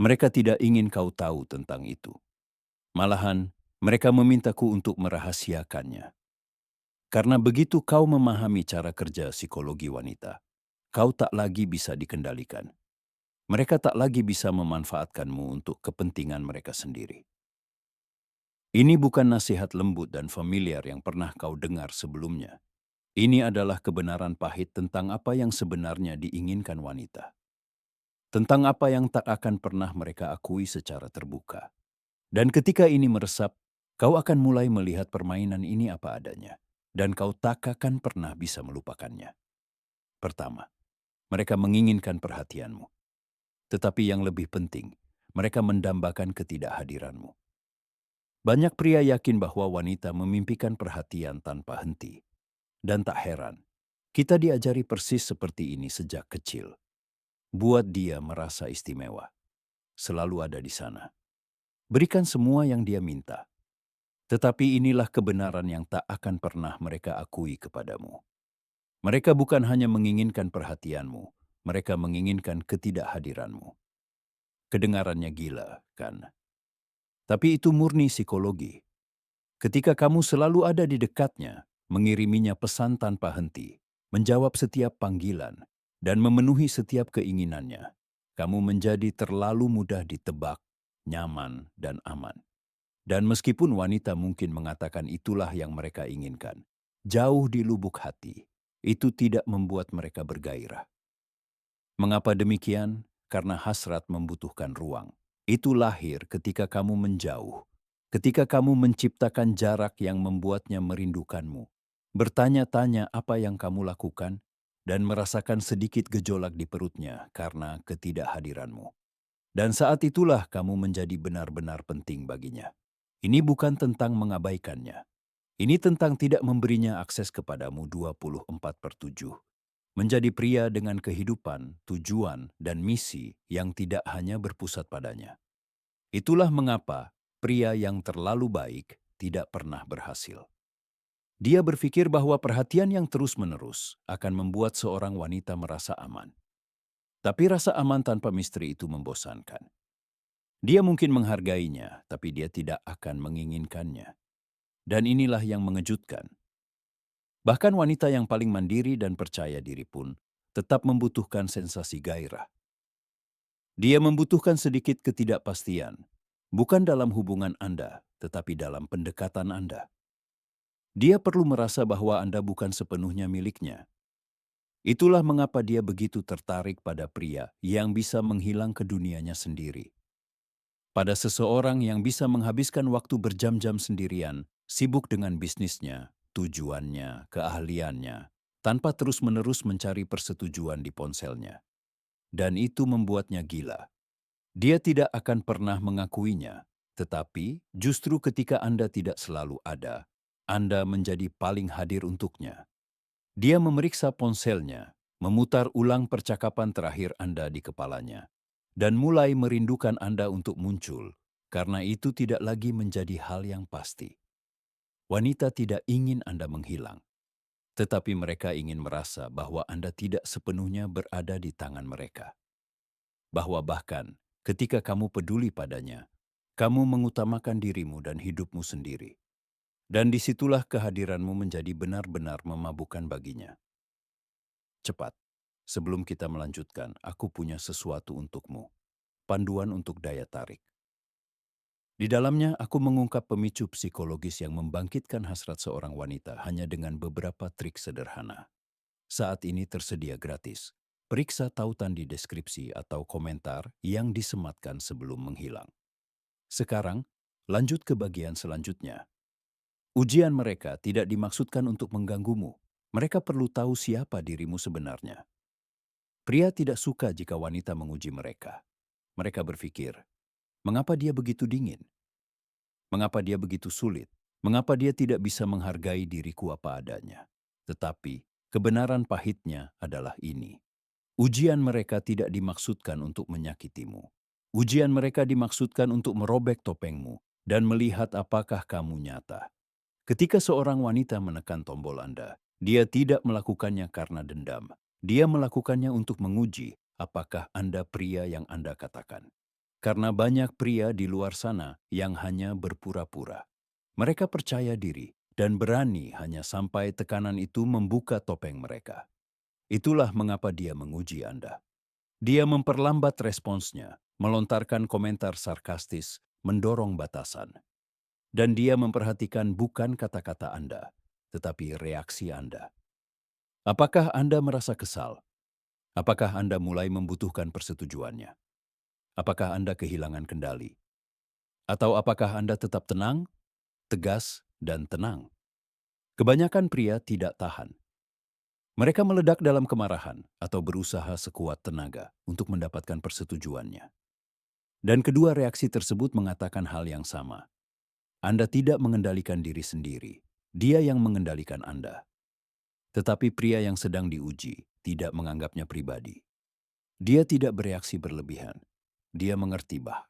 Mereka tidak ingin kau tahu tentang itu. Malahan, mereka memintaku untuk merahasiakannya. Karena begitu kau memahami cara kerja psikologi wanita, kau tak lagi bisa dikendalikan. Mereka tak lagi bisa memanfaatkanmu untuk kepentingan mereka sendiri. Ini bukan nasihat lembut dan familiar yang pernah kau dengar sebelumnya. Ini adalah kebenaran pahit tentang apa yang sebenarnya diinginkan wanita. Tentang apa yang tak akan pernah mereka akui secara terbuka. Dan ketika ini meresap, kau akan mulai melihat permainan ini apa adanya. Dan kau tak akan pernah bisa melupakannya. Pertama, mereka menginginkan perhatianmu. Tetapi yang lebih penting, mereka mendambakan ketidakhadiranmu. Banyak pria yakin bahwa wanita memimpikan perhatian tanpa henti. Dan tak heran, kita diajari persis seperti ini sejak kecil. Buat dia merasa istimewa. Selalu ada di sana. Berikan semua yang dia minta. Tetapi inilah kebenaran yang tak akan pernah mereka akui kepadamu. Mereka bukan hanya menginginkan perhatianmu, mereka menginginkan ketidakhadiranmu. Kedengarannya gila, kan? Tapi itu murni psikologi. Ketika kamu selalu ada di dekatnya, mengiriminya pesan tanpa henti, menjawab setiap panggilan, dan memenuhi setiap keinginannya, kamu menjadi terlalu mudah ditebak, nyaman, dan aman. Dan meskipun wanita mungkin mengatakan itulah yang mereka inginkan, jauh di lubuk hati, itu tidak membuat mereka bergairah. Mengapa demikian? Karena hasrat membutuhkan ruang. Itu lahir ketika kamu menjauh, ketika kamu menciptakan jarak yang membuatnya merindukanmu, bertanya-tanya apa yang kamu lakukan, dan merasakan sedikit gejolak di perutnya karena ketidakhadiranmu. Dan saat itulah kamu menjadi benar-benar penting baginya. Ini bukan tentang mengabaikannya. Ini tentang tidak memberinya akses kepadamu 24/7. Menjadi pria dengan kehidupan, tujuan, dan misi yang tidak hanya berpusat padanya. Itulah mengapa pria yang terlalu baik tidak pernah berhasil. Dia berpikir bahwa perhatian yang terus-menerus akan membuat seorang wanita merasa aman. Tapi rasa aman tanpa misteri itu membosankan. Dia mungkin menghargainya, tapi dia tidak akan menginginkannya. Dan inilah yang mengejutkan. Bahkan wanita yang paling mandiri dan percaya diri pun tetap membutuhkan sensasi gairah. Dia membutuhkan sedikit ketidakpastian, bukan dalam hubungan Anda, tetapi dalam pendekatan Anda. Dia perlu merasa bahwa Anda bukan sepenuhnya miliknya. Itulah mengapa dia begitu tertarik pada pria yang bisa menghilang ke dunianya sendiri. Pada seseorang yang bisa menghabiskan waktu berjam-jam sendirian, sibuk dengan bisnisnya, tujuannya, keahliannya, tanpa terus-menerus mencari persetujuan di ponselnya. Dan itu membuatnya gila. Dia tidak akan pernah mengakuinya, tetapi justru ketika Anda tidak selalu ada, Anda menjadi paling hadir untuknya. Dia memeriksa ponselnya, memutar ulang percakapan terakhir Anda di kepalanya, dan mulai merindukan Anda untuk muncul, karena itu tidak lagi menjadi hal yang pasti. Wanita tidak ingin Anda menghilang, tetapi mereka ingin merasa bahwa Anda tidak sepenuhnya berada di tangan mereka. Bahwa bahkan ketika kamu peduli padanya, kamu mengutamakan dirimu dan hidupmu sendiri. Dan disitulah kehadiranmu menjadi benar-benar memabukkan baginya. Cepat, sebelum kita melanjutkan, aku punya sesuatu untukmu. Panduan untuk daya tarik. Di dalamnya, aku mengungkap pemicu psikologis yang membangkitkan hasrat seorang wanita hanya dengan beberapa trik sederhana. Saat ini tersedia gratis. Periksa tautan di deskripsi atau komentar yang disematkan sebelum menghilang. Sekarang, lanjut ke bagian selanjutnya. Ujian mereka tidak dimaksudkan untuk mengganggumu. Mereka perlu tahu siapa dirimu sebenarnya. Pria tidak suka jika wanita menguji mereka. Mereka berpikir, mengapa dia begitu dingin? Mengapa dia begitu sulit? Mengapa dia tidak bisa menghargai diriku apa adanya? Tetapi, kebenaran pahitnya adalah ini. Ujian mereka tidak dimaksudkan untuk menyakitimu. Ujian mereka dimaksudkan untuk merobek topengmu dan melihat apakah kamu nyata. Ketika seorang wanita menekan tombol Anda, dia tidak melakukannya karena dendam. Dia melakukannya untuk menguji apakah Anda pria yang Anda katakan. Karena banyak pria di luar sana yang hanya berpura-pura. Mereka percaya diri dan berani hanya sampai tekanan itu membuka topeng mereka. Itulah mengapa dia menguji Anda. Dia memperlambat responsnya, melontarkan komentar sarkastis, mendorong batasan. Dan dia memperhatikan bukan kata-kata Anda, tetapi reaksi Anda. Apakah Anda merasa kesal? Apakah Anda mulai membutuhkan persetujuannya? Apakah Anda kehilangan kendali? Atau apakah Anda tetap tenang, tegas, dan tenang? Kebanyakan pria tidak tahan. Mereka meledak dalam kemarahan atau berusaha sekuat tenaga untuk mendapatkan persetujuannya. Dan kedua reaksi tersebut mengatakan hal yang sama. Anda tidak mengendalikan diri sendiri. Dia yang mengendalikan Anda. Tetapi pria yang sedang diuji tidak menganggapnya pribadi. Dia tidak bereaksi berlebihan. Dia mengerti bahwa